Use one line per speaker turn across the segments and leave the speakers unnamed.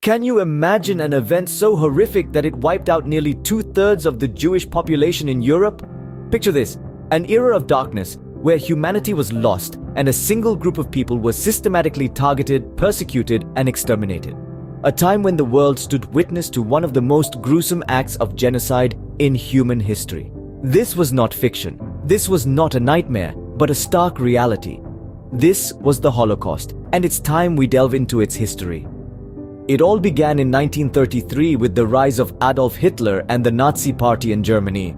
Can you imagine an event so horrific that it wiped out nearly 2/3 of the Jewish population in Europe? Picture this, an era of darkness where humanity was lost and a single group of people was systematically targeted, persecuted, and exterminated. A time when the world stood witness to one of the most gruesome acts of genocide in human history. This was not fiction. This was not a nightmare, but a stark reality. This was the Holocaust, and it's time we delve into its history. It all began in 1933 with the rise of Adolf Hitler and the Nazi Party in Germany.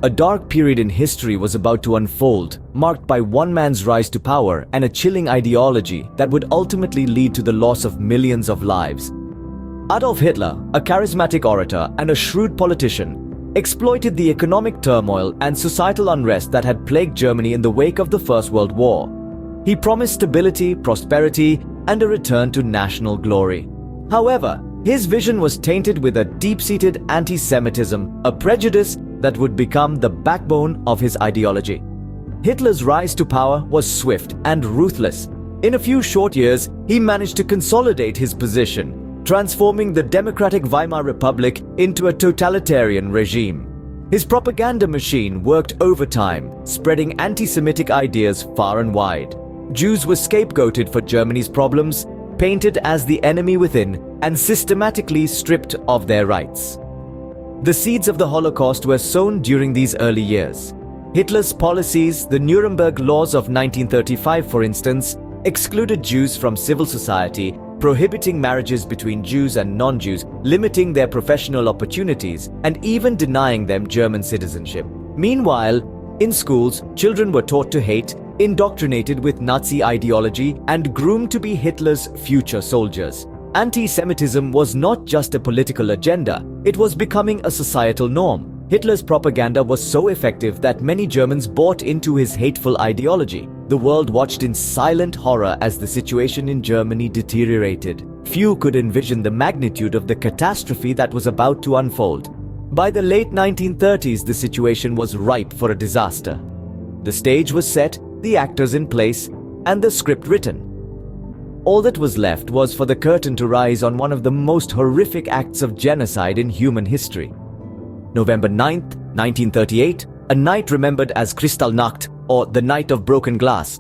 A dark period in history was about to unfold, marked by one man's rise to power and a chilling ideology that would ultimately lead to the loss of millions of lives. Adolf Hitler, a charismatic orator and a shrewd politician, exploited the economic turmoil and societal unrest that had plagued Germany in the wake of the First World War. He promised stability, prosperity, and a return to national glory. However, his vision was tainted with a deep-seated anti-Semitism, a prejudice that would become the backbone of his ideology. Hitler's rise to power was swift and ruthless. In a few short years, he managed to consolidate his position, transforming the democratic Weimar Republic into a totalitarian regime. His propaganda machine worked overtime, spreading anti-Semitic ideas far and wide. Jews were scapegoated for Germany's problems, painted as the enemy within, and systematically stripped of their rights. The seeds of the Holocaust were sown during these early years. Hitler's policies, the Nuremberg Laws of 1935 for instance, excluded Jews from civil society, prohibiting marriages between Jews and non-Jews, limiting their professional opportunities, and even denying them German citizenship. Meanwhile, in schools, children were taught to hate, indoctrinated with Nazi ideology, and groomed to be Hitler's future soldiers. Anti-Semitism was not just a political agenda, it was becoming a societal norm. Hitler's propaganda was so effective that many Germans bought into his hateful ideology. The world watched in silent horror as the situation in Germany deteriorated. Few could envision the magnitude of the catastrophe that was about to unfold. By the late 1930s, the situation was ripe for a disaster. The stage was set, the actors in place, and the script written. All that was left was for the curtain to rise on one of the most horrific acts of genocide in human history. November 9th, 1938, a night remembered as Kristallnacht, or the Night of Broken Glass.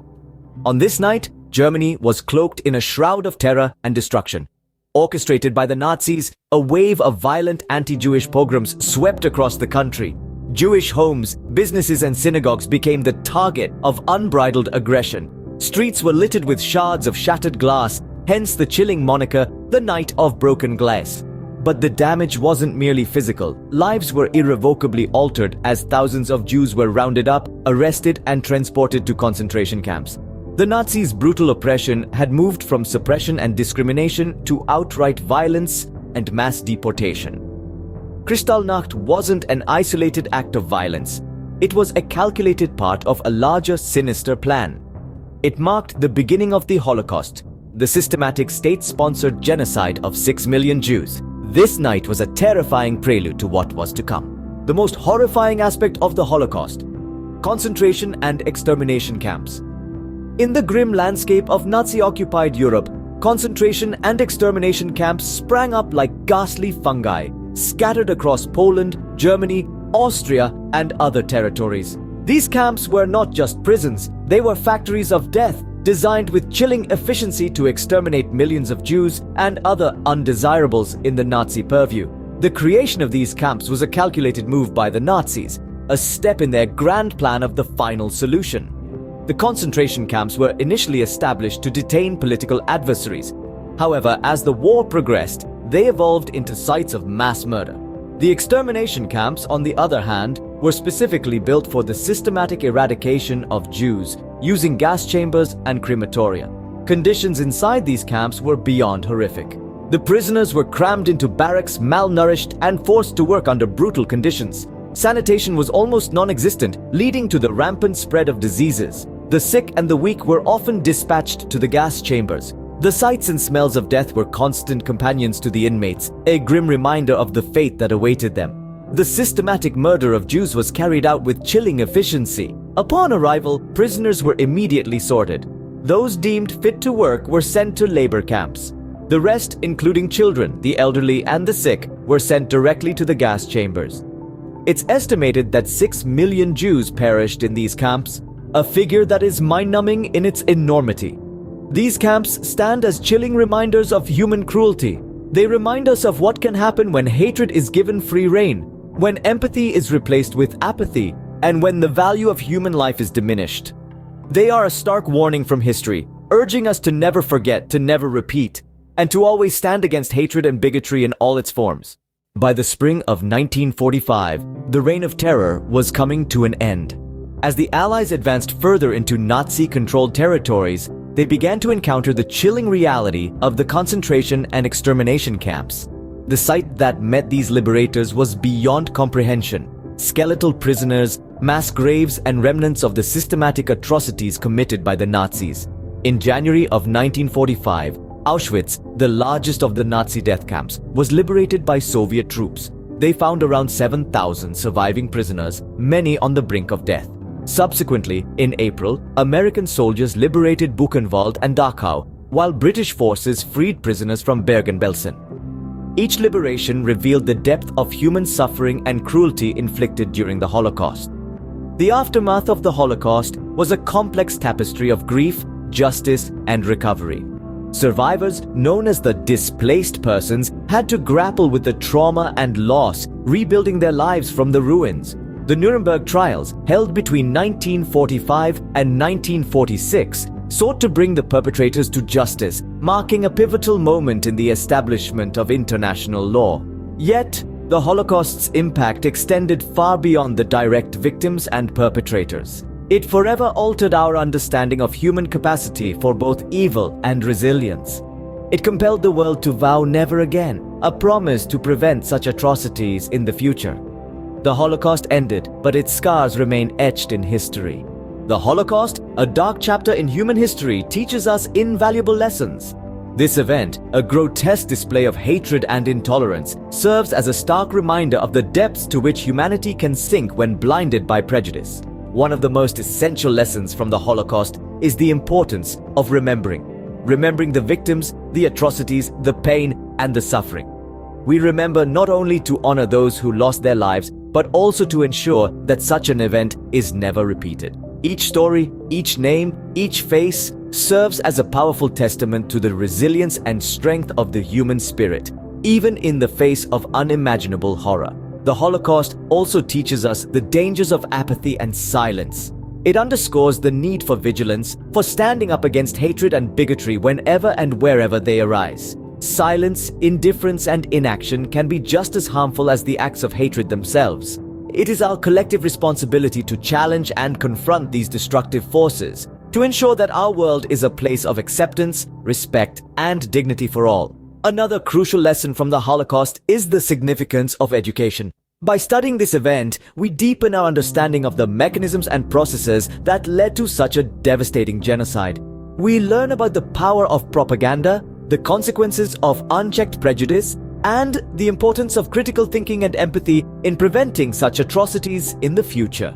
On this night, Germany was cloaked in a shroud of terror and destruction. Orchestrated by the Nazis, a wave of violent anti-Jewish pogroms swept across the country. Jewish homes, businesses and synagogues became the target of unbridled aggression. Streets were littered with shards of shattered glass, hence the chilling moniker, the Night of Broken Glass. But the damage wasn't merely physical. Lives were irrevocably altered as thousands of Jews were rounded up, arrested, and transported to concentration camps. The Nazis' brutal oppression had moved from suppression and discrimination to outright violence and mass deportation. Kristallnacht wasn't an isolated act of violence. It was a calculated part of a larger, sinister plan. It marked the beginning of the Holocaust, the systematic state-sponsored genocide of 6 million Jews. This night was a terrifying prelude to what was to come. The most horrifying aspect of the Holocaust: concentration and extermination camps. In the grim landscape of Nazi-occupied Europe, concentration and extermination camps sprang up like ghastly fungi, scattered across Poland, Germany, Austria, and other territories. These camps were not just prisons, they were factories of death, designed with chilling efficiency to exterminate millions of Jews and other undesirables in the Nazi purview. The creation of these camps was a calculated move by the Nazis, a step in their grand plan of the final solution. The concentration camps were initially established to detain political adversaries. However, as the war progressed, they evolved into sites of mass murder. The extermination camps, on the other hand, were specifically built for the systematic eradication of Jews, using gas chambers and crematoria. Conditions inside these camps were beyond horrific. The prisoners were crammed into barracks, malnourished, and forced to work under brutal conditions. Sanitation was almost non-existent, leading to the rampant spread of diseases. The sick and the weak were often dispatched to the gas chambers. The sights and smells of death were constant companions to the inmates, a grim reminder of the fate that awaited them. The systematic murder of Jews was carried out with chilling efficiency. Upon arrival, prisoners were immediately sorted. Those deemed fit to work were sent to labor camps. The rest, including children, the elderly, and the sick, were sent directly to the gas chambers. It's estimated that 6 million Jews perished in these camps, a figure that is mind-numbing in its enormity. These camps stand as chilling reminders of human cruelty. They remind us of what can happen when hatred is given free rein, when empathy is replaced with apathy, and when the value of human life is diminished. They are a stark warning from history, urging us to never forget, to never repeat, and to always stand against hatred and bigotry in all its forms. By the spring of 1945, the Reign of Terror was coming to an end. As the Allies advanced further into Nazi-controlled territories, they began to encounter the chilling reality of the concentration and extermination camps. The sight that met these liberators was beyond comprehension. Skeletal prisoners, mass graves, and remnants of the systematic atrocities committed by the Nazis. In January of 1945, Auschwitz, the largest of the Nazi death camps, was liberated by Soviet troops. They found around 7,000 surviving prisoners, many on the brink of death. Subsequently, in April, American soldiers liberated Buchenwald and Dachau, while British forces freed prisoners from Bergen-Belsen. Each liberation revealed the depth of human suffering and cruelty inflicted during the Holocaust. The aftermath of the Holocaust was a complex tapestry of grief, justice, and recovery. Survivors, known as the displaced persons, had to grapple with the trauma and loss, rebuilding their lives from the ruins. The Nuremberg trials, held between 1945 and 1946, sought to bring the perpetrators to justice, marking a pivotal moment in the establishment of international law. Yet, the Holocaust's impact extended far beyond the direct victims and perpetrators. It forever altered our understanding of human capacity for both evil and resilience. It compelled the world to vow never again, a promise to prevent such atrocities in the future. The Holocaust ended, but its scars remain etched in history. The Holocaust, a dark chapter in human history, teaches us invaluable lessons. This event, a grotesque display of hatred and intolerance, serves as a stark reminder of the depths to which humanity can sink when blinded by prejudice. One of the most essential lessons from the Holocaust is the importance of remembering. Remembering the victims, the atrocities, the pain, and the suffering. We remember not only to honor those who lost their lives, but also to ensure that such an event is never repeated. Each story, each name, each face serves as a powerful testament to the resilience and strength of the human spirit, even in the face of unimaginable horror. The Holocaust also teaches us the dangers of apathy and silence. It underscores the need for vigilance, for standing up against hatred and bigotry whenever and wherever they arise. Silence, indifference, and inaction can be just as harmful as the acts of hatred themselves. It is our collective responsibility to challenge and confront these destructive forces, to ensure that our world is a place of acceptance, respect, and dignity for all. Another crucial lesson from the Holocaust is the significance of education. By studying this event, we deepen our understanding of the mechanisms and processes that led to such a devastating genocide. We learn about the power of propaganda, the consequences of unchecked prejudice, and the importance of critical thinking and empathy in preventing such atrocities in the future.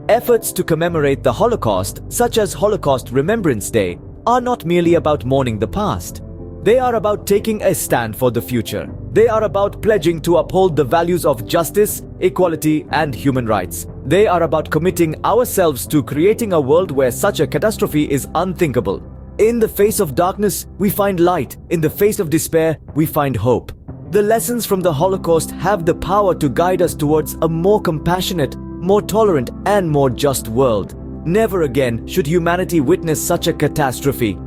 Efforts to commemorate the Holocaust, such as Holocaust Remembrance Day, are not merely about mourning the past. They are about taking a stand for the future. They are about pledging to uphold the values of justice, equality, and human rights. They are about committing ourselves to creating a world where such a catastrophe is unthinkable. In the face of darkness, we find light. In the face of despair, we find hope. The lessons from the Holocaust have the power to guide us towards a more compassionate, more tolerant, and more just world. Never again should humanity witness such a catastrophe.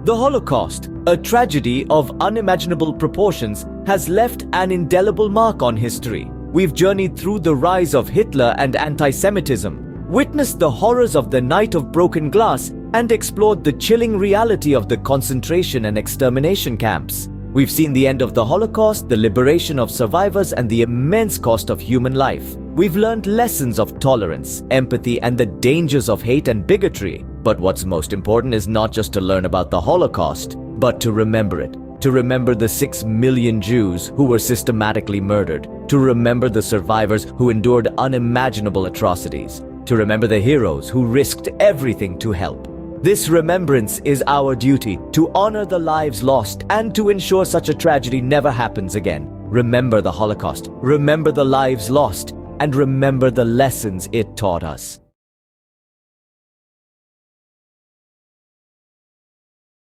The Holocaust, a tragedy of unimaginable proportions, has left an indelible mark on history. We've journeyed through the rise of Hitler and anti-Semitism, witnessed the horrors of the Night of Broken Glass, and explored the chilling reality of the concentration and extermination camps. We've seen the end of the Holocaust, the liberation of survivors, and the immense cost of human life. We've learned lessons of tolerance, empathy, and the dangers of hate and bigotry. But what's most important is not just to learn about the Holocaust, but to remember it. To remember the 6 million Jews who were systematically murdered. To remember the survivors who endured unimaginable atrocities. To remember the heroes who risked everything to help. This remembrance is our duty, to honor the lives lost and to ensure such a tragedy never happens again. Remember the Holocaust, remember the lives lost, and remember the lessons it taught us.